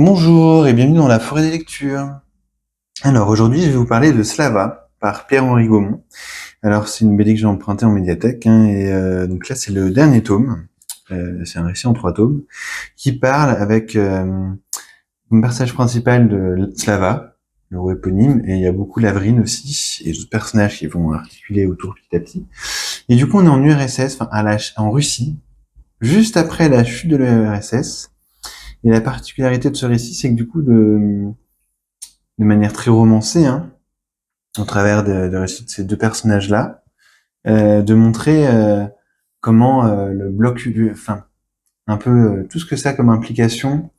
Bonjour et bienvenue dans la forêt des lectures. Alors aujourd'hui, je vais vous parler de Slava par Pierre-Henri Gaumont. Alors c'est une BD que j'ai empruntée en médiathèque donc là c'est le dernier tome. C'est un récit en 3 tomes qui parle avec comme personnage principal de Slava, le héros éponyme, et il y a beaucoup Lavrine aussi et d'autres personnages qui vont articuler autour petit à petit. Et du coup, on est en URSS, en Russie, juste après la chute de l'URSS. Et la particularité de ce récit, c'est que du coup, de manière très romancée, au travers de récits de ces deux personnages-là, de montrer comment le bloc, enfin, un peu tout ce que ça a comme implication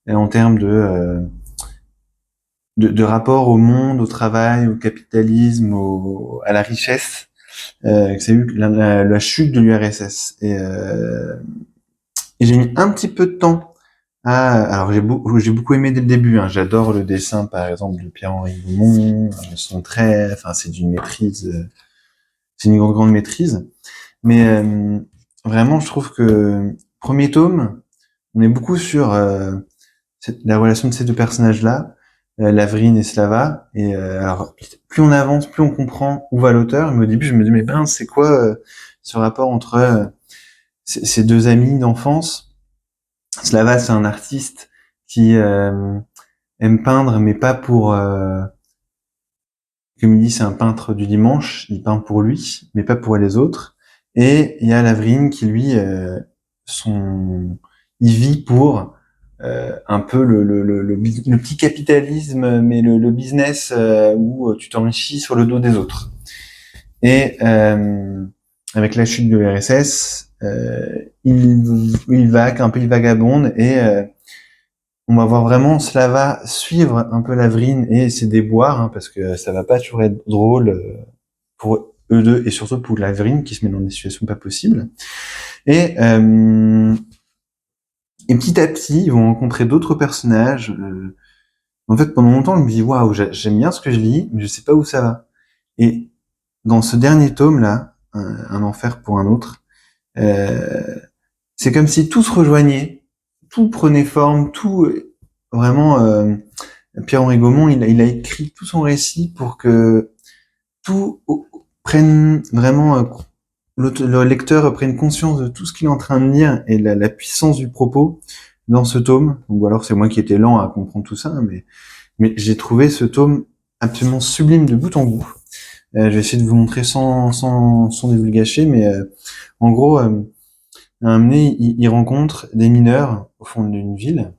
en termes de rapport au monde, au travail, au capitalisme, à la richesse, que c'est eu la chute de l'URSS. Et j'ai mis un petit peu de temps alors j'ai beaucoup aimé dès le début. J'adore le dessin, par exemple, de Pierre-Henri Gaumont, son trait. Enfin, c'est d'une maîtrise, c'est une grande maîtrise. Mais vraiment, je trouve que premier tome, on est beaucoup sur la relation de ces deux personnages-là, Lavrine et Slava. Et alors, plus on avance, plus on comprend où va l'auteur. Mais au début, je me dis, mais ben, c'est quoi ce rapport entre ces deux amis d'enfance? Slava, c'est un artiste qui aime peindre, mais pas pour... comme il dit, c'est un peintre du dimanche, il peint pour lui, mais pas pour les autres. Et il y a Lavrine qui, lui, il vit pour un peu le petit capitalisme, mais le business où tu t'enrichis sur le dos des autres. Et avec la chute de l'URSS, il vague, un peu il vagabonde, et on va voir vraiment Slava suivre un peu Lavrine et ses déboires, parce que ça va pas toujours être drôle pour eux deux, et surtout pour Lavrine qui se met dans des situations pas possibles. Et, et petit à petit, ils vont rencontrer d'autres personnages. En fait, pendant longtemps, je me dis waouh, j'aime bien ce que je lis, mais je sais pas où ça va. Et dans ce dernier tome là, un enfer pour un autre, c'est comme si tout se rejoignait, tout prenait forme, tout vraiment. Pierre-Henri Gaumont, il a écrit tout son récit pour que tout prenne vraiment, le lecteur prenne conscience de tout ce qu'il est en train de lire et la puissance du propos dans ce tome. Ou alors c'est moi qui étais lent à comprendre tout ça, mais j'ai trouvé ce tome absolument sublime de bout en bout. Je vais essayer de vous montrer sans divulgacher, mais en gros, à un moment donné, il rencontre des mineurs au fond d'une ville,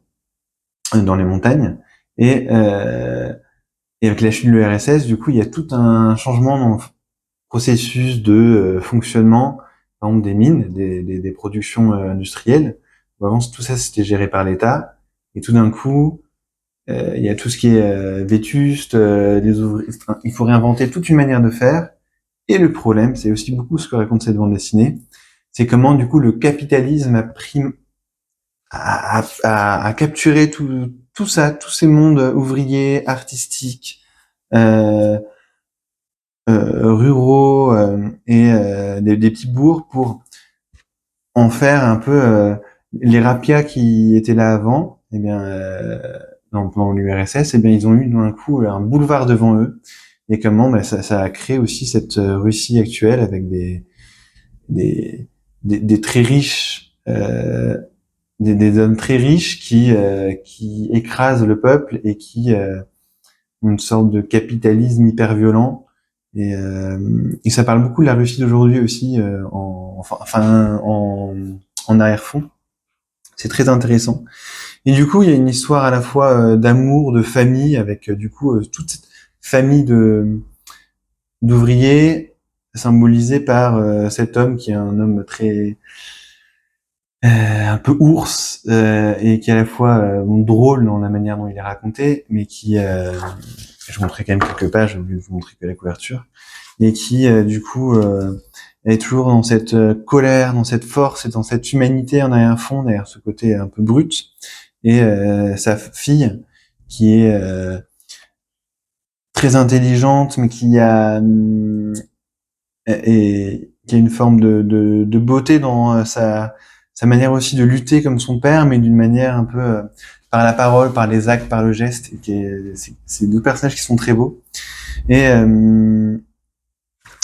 dans les montagnes, et avec la chute de l'URSS, du coup, il y a tout un changement dans le processus de fonctionnement, par exemple des mines, des productions industrielles. Avant, tout ça, c'était géré par l'État. Et tout d'un coup, il y a tout ce qui est vétuste, les ouvriers. Enfin, il faut réinventer toute une manière de faire. Et le problème, c'est aussi beaucoup ce que raconte cette bande dessinée, c'est comment, du coup, le capitalisme a pris, a capturé tout ça, tous ces mondes ouvriers, artistiques, euh, ruraux et des petits bourgs pour en faire un peu les rapias qui étaient là avant. Et bien dans l'URSS, et bien ils ont eu d'un coup un boulevard devant eux. Et comment ça a créé aussi cette Russie actuelle avec des, des très riches, des hommes très riches qui écrasent le peuple et qui ont une sorte de capitalisme hyper violent. Et ça parle beaucoup de la Russie d'aujourd'hui aussi, en arrière-fond. C'est très intéressant. Et du coup, il y a une histoire à la fois d'amour, de famille, avec du coup toute cette famille d'ouvriers symbolisée par cet homme qui est un homme très un peu ours et qui est à la fois drôle dans la manière dont il est raconté, mais qui je vous montrerai quand même quelques pages, au lieu de vous montrer que la couverture, et qui du coup est toujours dans cette colère, dans cette force et dans cette humanité en arrière-fond, derrière ce côté un peu brut. Et sa fille qui est très intelligente, mais qui a une forme de beauté dans sa manière aussi de lutter comme son père, mais d'une manière un peu par la parole, par les actes, par le geste. C'est deux personnages qui sont très beaux. Et je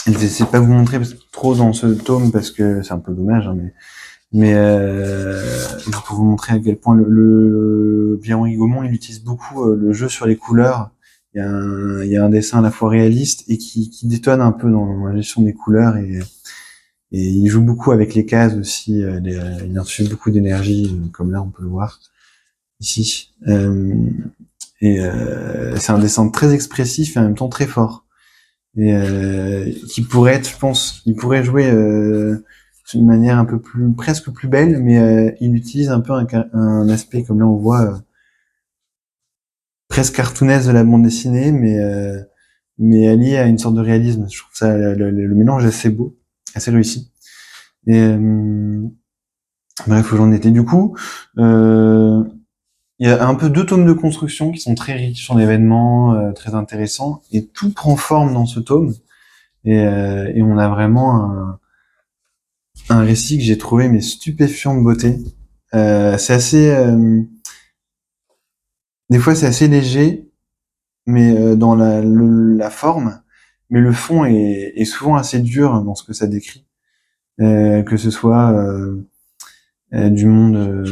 vais pas vous montrer trop dans ce tome parce que c'est un peu dommage, hein, mais pour vous montrer à quel point le Pierre-Henri Gaumont, il utilise beaucoup le jeu sur les couleurs. Il y a un dessin à la fois réaliste et qui détonne un peu dans la gestion des couleurs et il joue beaucoup avec les cases aussi. Il infuse beaucoup d'énergie, comme là on peut le voir ici. C'est un dessin très expressif et en même temps très fort. Et qui pourrait être, je pense, il pourrait jouer d'une manière un peu plus, presque plus belle, mais il utilise un peu un aspect, comme là on voit, presque cartoonesque de la bande dessinée, mais allié à une sorte de réalisme. Je trouve ça le mélange assez beau, assez réussi. Et bref, où j'en étais. Du coup, il y a un peu deux tomes de construction qui sont très riches en événements, très intéressants, et tout prend forme dans ce tome. Et on a vraiment un récit que j'ai trouvé mais stupéfiant de beauté. C'est assez, des fois c'est assez léger, mais dans la forme, mais le fond est souvent assez dur dans ce que ça décrit, que ce soit du monde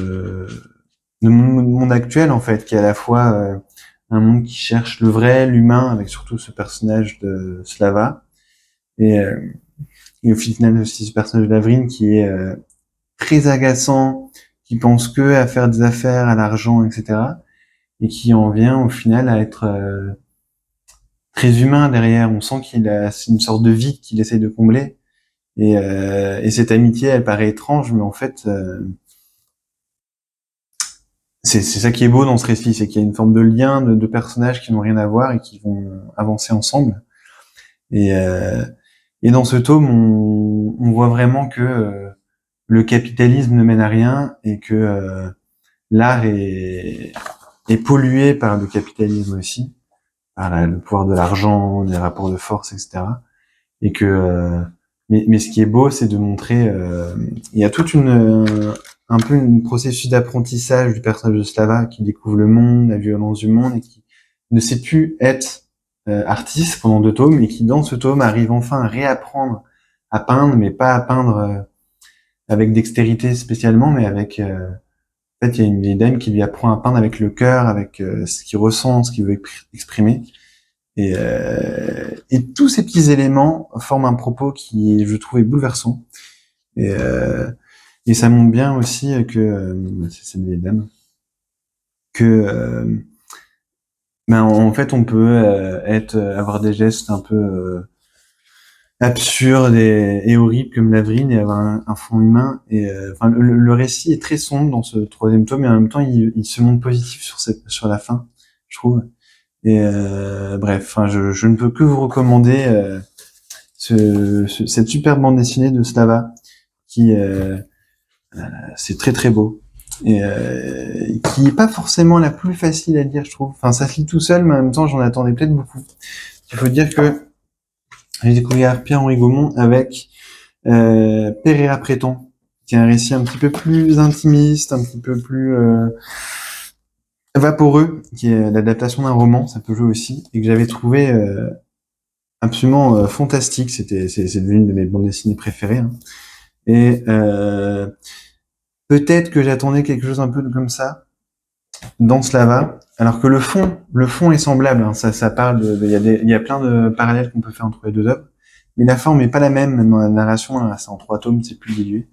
actuel en fait, qui est à la fois un monde qui cherche le vrai, l'humain, avec surtout ce personnage de Slava, et, euh, et au final aussi ce personnage d'Avril qui est très agaçant, qui pense que à faire des affaires, à l'argent, etc. Et qui en vient au final à être très humain derrière. On sent qu'il a c'est une sorte de vide qu'il essaye de combler. Et cette amitié, elle paraît étrange, mais en fait, c'est ça qui est beau dans ce récit, c'est qu'il y a une forme de lien de personnages qui n'ont rien à voir et qui vont avancer ensemble. Et, euh, et dans ce tome, on voit vraiment que le capitalisme ne mène à rien et que l'art est pollué par le capitalisme aussi, par le pouvoir de l'argent, les rapports de force, etc. Et que, mais ce qui est beau, c'est de montrer, il y a toute un peu un processus d'apprentissage du personnage de Slava qui découvre le monde, la violence du monde et qui ne sait plus être artiste pendant 2 tomes et qui dans ce tome arrive enfin à réapprendre à peindre, mais pas à peindre avec dextérité spécialement, mais avec en fait, il y a une vieille dame qui lui apprend à peindre avec le cœur, avec ce qu'il ressent, ce qu'il veut exprimer. Et tous ces petits éléments forment un propos qui, je trouvais, bouleversant. Et, euh, et ça montre bien aussi que, c'est cette vieille dame, que ben, en fait, on peut avoir des gestes un peu absurdes et horribles comme Lavrine et avoir un fond humain. Et enfin, le récit est très sombre dans ce 3e tome, et en même temps, il se montre positif sur la fin, je trouve. Et bref, enfin, je ne peux que vous recommander cette superbe bande dessinée de Slava, qui c'est très très beau et qui est pas forcément la plus facile à lire, je trouve. Enfin, ça se lit tout seul, mais en même temps, j'en attendais peut-être beaucoup. Il faut dire que j'ai découvert Pierre-Henri Gaumont avec Pereira Préton, qui est un récit un petit peu plus intimiste, un petit peu plus vaporeux, qui est l'adaptation d'un roman, ça peut jouer aussi, et que j'avais trouvé absolument fantastique. C'est devenu une de mes bandes dessinées préférées. Hein. Et peut-être que j'attendais quelque chose un peu comme ça dans Slava, alors que le fond est semblable. Hein. Ça parle il y a plein de parallèles qu'on peut faire entre les deux œuvres, mais la forme est pas la même. Même dans la narration, hein, c'est en 3 tomes, c'est plus dilué.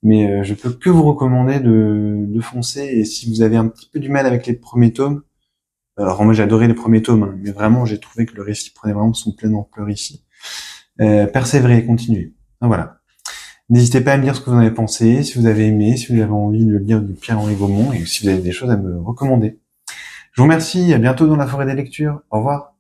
Mais je peux que vous recommander de foncer. Et si vous avez un petit peu du mal avec les premiers tomes, alors moi j'ai adoré les premiers tomes, hein, mais vraiment j'ai trouvé que le récit prenait vraiment son pleine ampleur ici. Persévérer, continuez. Ah, voilà. N'hésitez pas à me dire ce que vous en avez pensé, si vous avez aimé, si vous avez envie de lire du Pierre-Henri Gaumont et si vous avez des choses à me recommander. Je vous remercie, à bientôt dans la forêt des lectures. Au revoir.